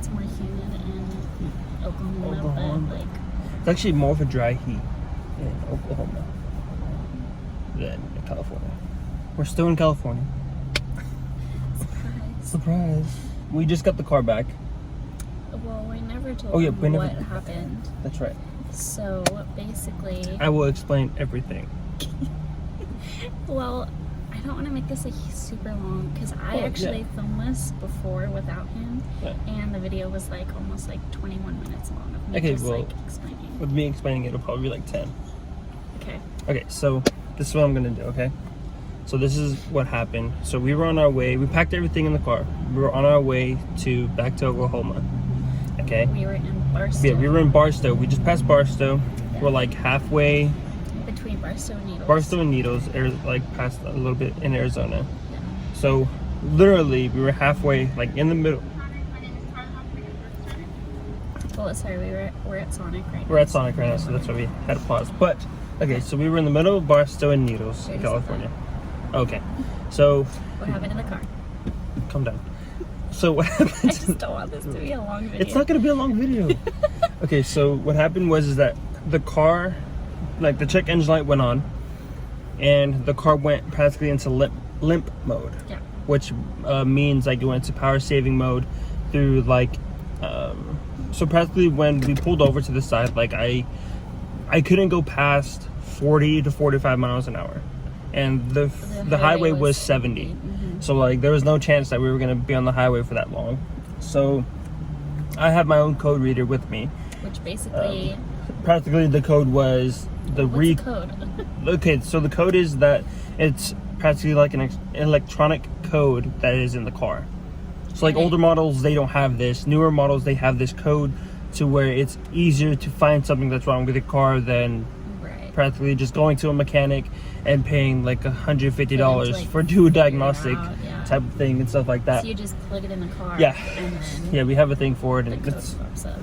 it's more humid in Oklahoma, but like it's actually more of a dry heat in Oklahoma than in California. We're still in California. Surprise. We just got the car back. Well, we never told them what happened. That's right. So basically, I will explain everything. Well, I don't want to make this like super long because I actually filmed this before without him, and the video was like almost like 21 minutes long of me just like explaining. With me explaining it, it'll probably be like 10. Okay. Okay, so this is what I'm gonna do. Okay. So this is what happened. So we were on our way. We packed everything in the car. We were on our way back to Oklahoma. Okay. We were in Barstow. Yeah, we were in Barstow. We just passed Barstow. Yeah. We're like halfway between Barstow and Needles. Barstow and Needles, like past a little bit in Arizona. Yeah. So literally, we were halfway, like in the middle. Oh, sorry, we're at Sonic right now. We're at Sonic right now, so that's why we had to pause. But okay, so we were in the middle of Barstow and Needles in California. Okay, so what happened in the car? Calm down. So what happened? I just don't want this to be a long video. It's not gonna be a long video. Okay, so what happened was that the car, like the check engine light went on, and the car went practically into limp mode. Yeah. Which means like it went into power saving mode through like, so practically when we pulled over to the side, like I couldn't go past 40 to 45 miles an hour. And the highway was 70. Mm-hmm. So like there was no chance that we were going to be on the highway for that long. So I have my own code reader with me. Which basically... practically the code was the code? Okay, so the code is that it's practically like an electronic code that is in the car. So like older models, they don't have this. Newer models, they have this code to where it's easier to find something that's wrong with the car than practically just going to a mechanic and paying like $150 for do a diagnostic type of thing and stuff like that. So you just plug it in the car. Yeah. And then yeah, we have a thing for it. The code pops up.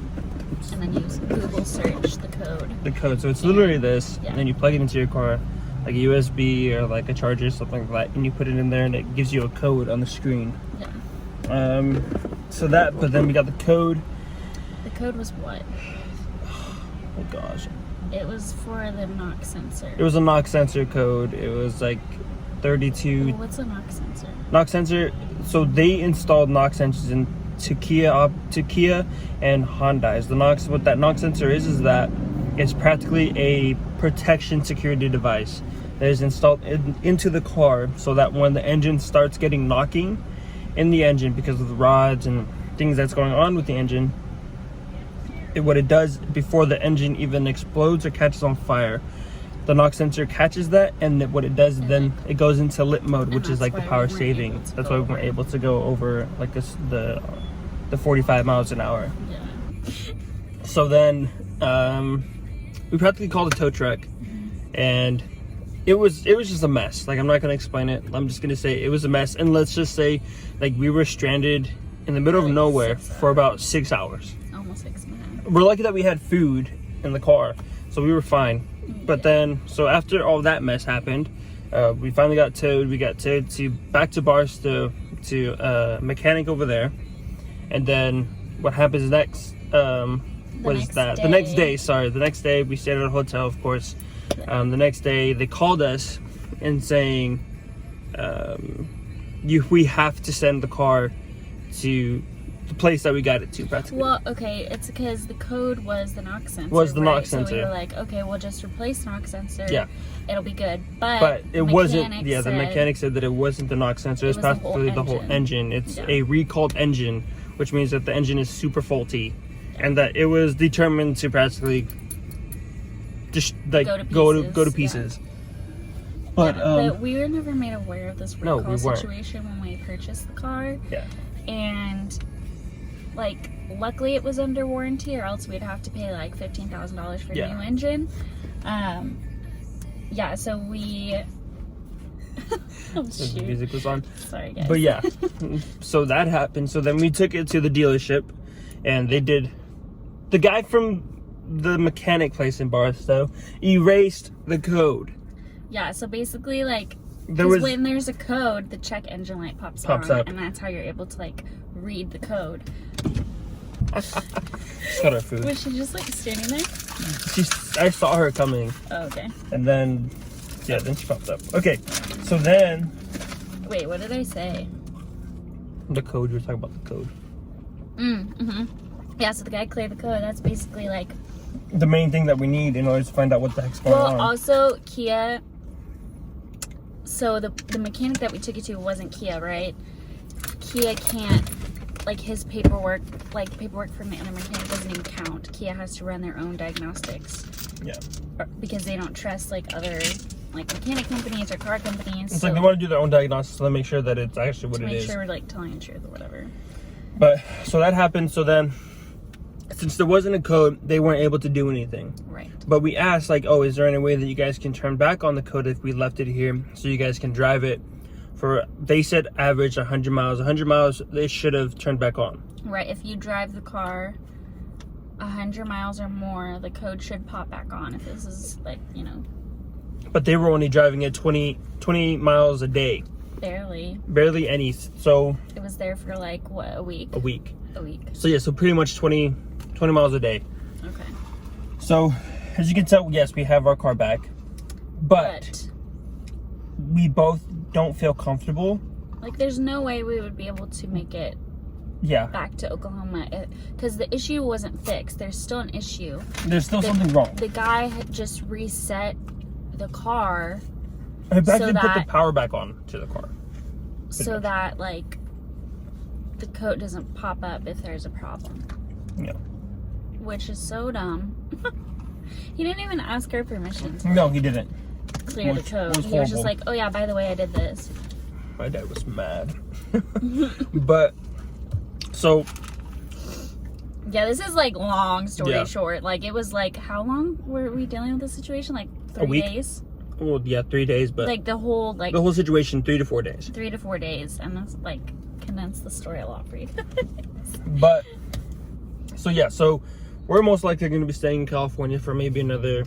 And then you Google search the code. The code. So it's literally this. And then you plug it into your car, like a USB or like a charger, something like that, and you put it in there and it gives you a code on the screen. Yeah. So that, but then we got the code. The code was what? Oh gosh. It was for the knock sensor. It was a knock sensor code. It was like 32. Well, what's a knock sensor? Knock sensor. So they installed knock sensors into Kia and Hyundai's. What that knock sensor is that it's practically a protection security device that is installed into the car, so that when the engine starts getting knocking in the engine because of the rods and things that's going on with the engine, what it does before the engine even explodes or catches on fire, the knock sensor catches that, and what it does then it goes into lit mode, which is like the power saving. That's why we weren't able to go over like the 45 miles an hour. Yeah. So then we practically called a tow truck, and it was just a mess. Like, I'm not gonna explain it. I'm just gonna say it was a mess. And let's just say like we were stranded in the middle of nowhere for about 6 hours. Almost 6 minutes. We're lucky that we had food in the car, so we were fine. But then, so after all that mess happened, we finally got towed. We got towed back to Barstow to a mechanic over there. And then what happens next? The next day we stayed at a hotel, of course. The next day they called us and saying, we have to send the car to the place that we got it to, practically. Well, okay, it's because the code was the knock sensor. Knock sensor. So we were like, okay, we'll just replace knock sensor. Yeah. It'll be good. But it wasn't. Yeah, the mechanic said that it wasn't the knock sensor. It's practically the whole engine. It's a recalled engine, which means that the engine is super faulty, and that it was determined to practically just like go to pieces. But we were never made aware of this recall situation when we purchased the car. Yeah. And like, luckily it was under warranty, or else we'd have to pay like $15,000 for a new engine. Yeah, so we the music was on. Sorry guys. But yeah, so that happened. So then we took it to the dealership, and the guy from the mechanic place in Barstow erased the code. Yeah, so basically, like, when there's a code, the check engine light pops on, up, and that's how you're able to like read the code. Just got our food. Was she just like standing there? I saw her coming. Oh, okay. And then, yeah, then she popped up. Okay, so then... Wait, what did I say? The code, you were talking about the code. Yeah, so the guy cleared the code. That's basically like... The main thing that we need in order to find out what the heck's going on. Well, also, Kia... So the mechanic that we took it to wasn't Kia, right? Kia can't, like, his paperwork, like paperwork from the other mechanic doesn't even count. Kia has to run their own diagnostics. Yeah. Because they don't trust, like, other, like, mechanic companies or car companies. It's like they want to do their own diagnosis to make sure that it's actually what it is. To make sure we're, like, telling the truth or whatever. But, so that happened, so then, since there wasn't a code, they weren't able to do anything. Right. But we asked, like, oh, is there any way that you guys can turn back on the code if we left it here so you guys can drive it for, they said average 100 miles. 100 miles, they should have turned back on. Right. If you drive the car 100 miles or more, the code should pop back on if this is, like, you know. But they were only driving it 20 miles a day. Barely any. So. It was there for, like, what, a week? A week. A week. So, yeah, so pretty much 20 miles a day. Okay. So, as you can tell, yes, we have our car back, but we both don't feel comfortable. Like, there's no way we would be able to make it back to Oklahoma because the issue wasn't fixed. There's still an issue. There's still something wrong. The guy had just reset the car. I actually put the power back on to the car. So that, like, the code doesn't pop up if there's a problem. Yeah. Which is so dumb. He didn't even ask our permission. No, he didn't. Clear the code. He was just like, oh yeah, by the way, I did this. My dad was mad. But, so. Yeah, this is like long story short. Like, it was like, how long were we dealing with this situation? Like 3 days? Well, yeah, 3 days, but. Like the whole situation, 3 to 4 days. 3 to 4 days. And that's like, condensed the story a lot for you. But, so yeah, so. We're most likely going to be staying in California for maybe another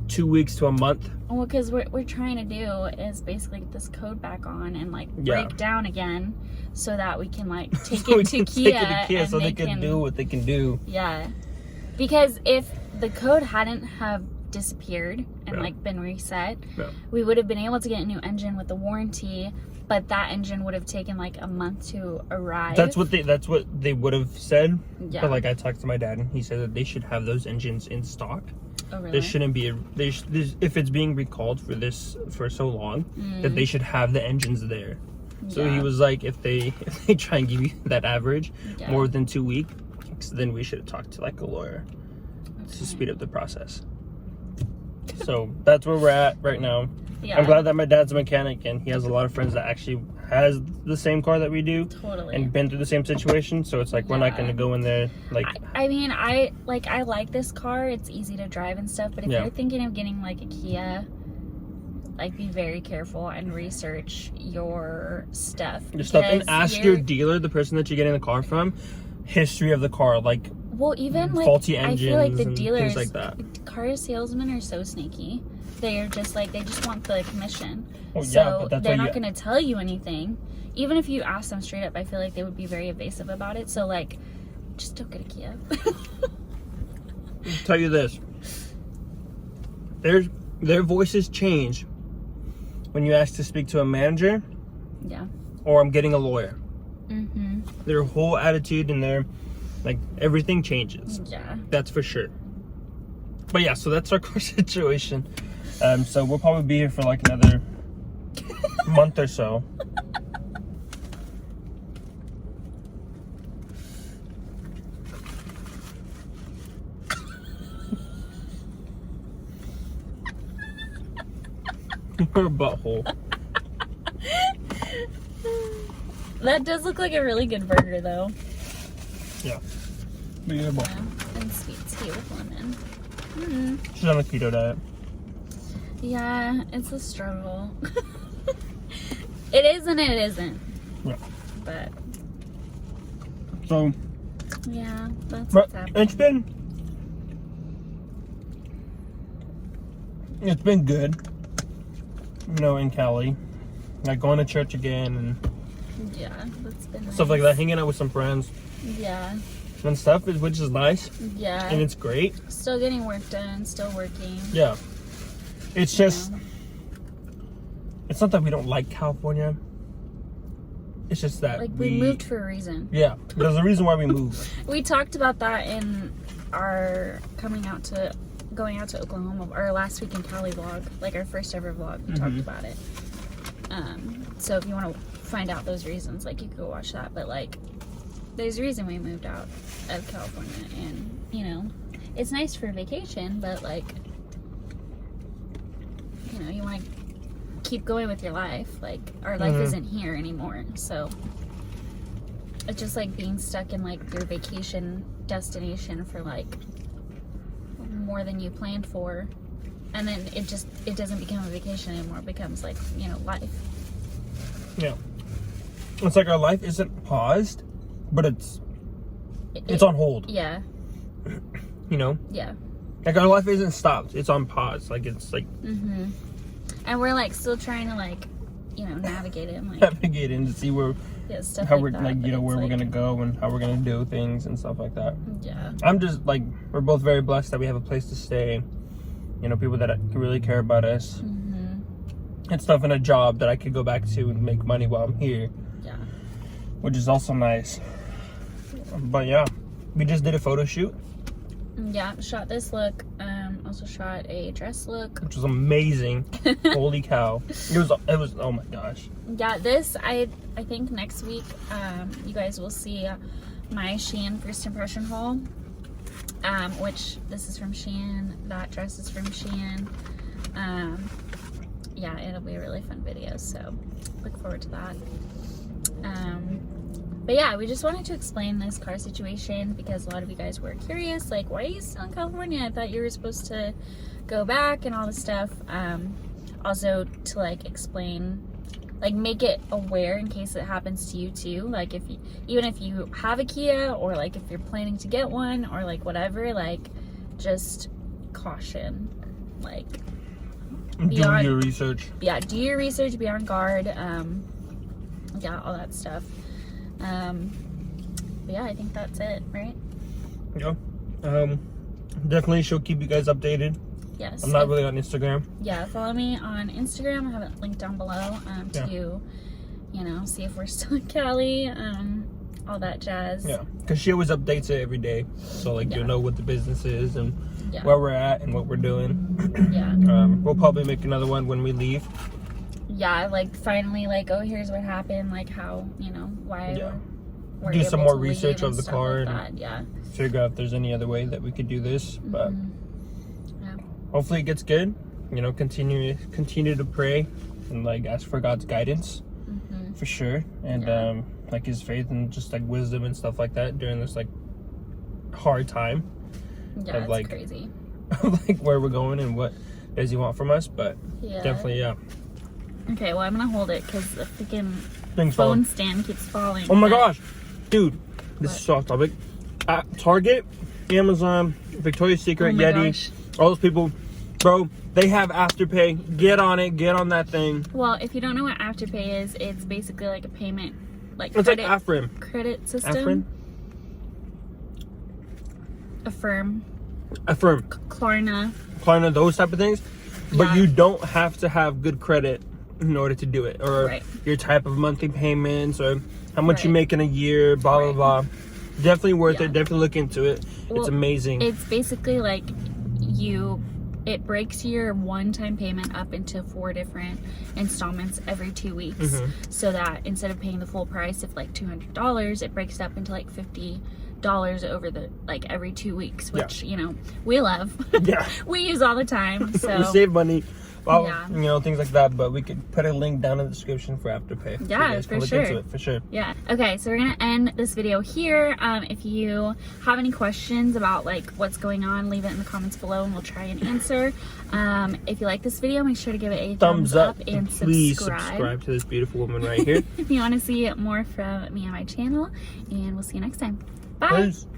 2 weeks to a month. Well, because what we're trying to do is basically get this code back on and, like, break down again so that we can, like, take it to Kia. So they can do what they can do. Yeah. Because if the code hadn't have disappeared and, like, been reset, we would have been able to get a new engine with the warranty. But that engine would have taken like a month to arrive. That's what they would have said. Yeah. But like I talked to my dad and he said that they should have those engines in stock. Oh really? There shouldn't be if it's being recalled for so long that they should have the engines there. So he was like, if they try and give you that average more than 2 weeks, then we should have talked to like a lawyer to speed up the process. So that's where we're at right now. Yeah. I'm glad that my dad's a mechanic and he has a lot of friends that actually has the same car that we do. Totally. And been through the same situation. So it's like, we're not going to go in there like... I mean, I like this car. It's easy to drive and stuff. But if you're thinking of getting like a Kia, like be very careful and research your stuff. Your stuff. And ask your dealer, the person that you're getting the car from, history of the car. Like, well, even like faulty engines, I feel like the things dealers, like that. Car salesmen are so sneaky. They're just like, they just want the commission. Oh, so they're not going to tell you anything. Even if you ask them straight up, I feel like they would be very evasive about it. So like, just don't get a Kia. I'll tell you this. Their voices change when you ask to speak to a manager. Yeah. Or I'm getting a lawyer. Mm-hmm. Their whole attitude and their, like, everything changes. Yeah. That's for sure. But yeah, so that's our car situation. So we'll probably be here for like another month or so. Her butthole. That does look like a really good burger, though. Yeah. Beautiful. Yeah. And sweet tea with lemon. She's on a keto diet. Yeah, it's a struggle. It is and it isn't. Yeah. But. So. Yeah, that's what's happening. It's been good. You know, in Cali. Like going to church again and. Yeah, that's been nice. Stuff like that. Hanging out with some friends. Yeah. and stuff, which is nice. Yeah. And it's great. Still getting work done, still working. Yeah. It's just, it's not that we don't like California. It's just that like we moved for a reason. Yeah, there's a reason why we moved. We talked about that in our going out to Oklahoma, our last week in Cali vlog, like our first ever vlog. We talked about it. So if you want to find out those reasons, like you could go watch that. But like, there's a reason we moved out of California, and you know, it's nice for vacation, but like, you know, you want to keep going with your life. Like, our life isn't here anymore, so it's just like being stuck in like your vacation destination for like more than you planned for, and then it doesn't become a vacation anymore. It becomes like, you know, life. Yeah, it's like our life isn't paused, but it's on hold. Yeah. You know. Yeah. Like our life isn't stopped. It's on pause. Like it's like. And we're like still trying to like, you know, navigate it and like navigate in to see where, stuff how like we're that, like, you know, where like, we're gonna go and how we're gonna do things and stuff like that. Yeah. I'm just like, we're both very blessed that we have a place to stay. You know, people that really care about us. And stuff, in a job that I could go back to and make money while I'm here. Yeah. Which is also nice. But yeah, we just did a photo shoot. Yeah, shot this look. Also shot a dress look, Which was amazing. Holy cow. It was, oh my gosh. Yeah, this, I think next week, you guys will see my Shein first impression haul. Which, this is from Shein, that dress is from Shein. Yeah, it'll be a really fun video, so look forward to that. But yeah, we just wanted to explain this car situation because a lot of you guys were curious, like, why are you still in California? I thought you were supposed to go back and all this stuff. Also to like explain, like make it aware in case it happens to you too. Like even if you have a Kia, or like if you're planning to get one, or like whatever, like just caution, like Do your research. Yeah, do your research, be on guard. Yeah, all that stuff. But yeah, I think that's it, right? Yeah. Definitely she'll keep you guys updated. Yes. I'm not really on Instagram. Yeah, follow me on Instagram. I have it linked down below to, you know, see if we're still in Cali, all that jazz. Yeah, because she always updates it every day. So, like, you'll know what the business is and where we're at and what we're doing. Yeah. We'll probably make another one when we leave. Yeah, like, finally, like, oh, here's what happened, like, how, you know, why we're do some able more to research leave of the stuff car like and that. figure out if there's any other way that we could do this. But Yeah. hopefully it gets good. You know, continue to pray and like ask for God's guidance for sure, and like His faith and just like wisdom and stuff like that during this like hard time. Yeah, of, it's like, crazy. like where we're going and what does He want from us. But definitely, Okay, well, I'm gonna hold it because the freaking Things phone falling. stand keeps falling. Oh my gosh, dude, this is so off topic. At Target, Amazon, Victoria's Secret, Yeti, all those people, bro, they have Afterpay. Get on it. Get on that thing. Well, if you don't know what Afterpay is, it's basically like a payment, like It's credit, like Affirm. credit system. Affirm? Affirm. Klarna, those type of things. But you don't have to have good credit in order to do it, or your type of monthly payments, or how much you make in a year, blah blah blah. Definitely worth it. Definitely look into it. Well, it's amazing. It's basically like it breaks your one-time payment up into 4 different installments every 2 weeks, so that instead of paying the full price of like $200, it breaks it up into like $50 over the like every 2 weeks, which you know we love. We use all the time, so we save money. Well, you know, things like that, but we could put a link down in the description for Afterpay. Yeah, so for sure. For sure. Yeah. Okay, so we're gonna end this video here. If you have any questions about like what's going on, leave it in the comments below and we'll try and answer. If you like this video, make sure to give it a thumbs up and please subscribe to this beautiful woman right here. If you want to see more from me on my channel, and we'll see you next time. Bye. Peace.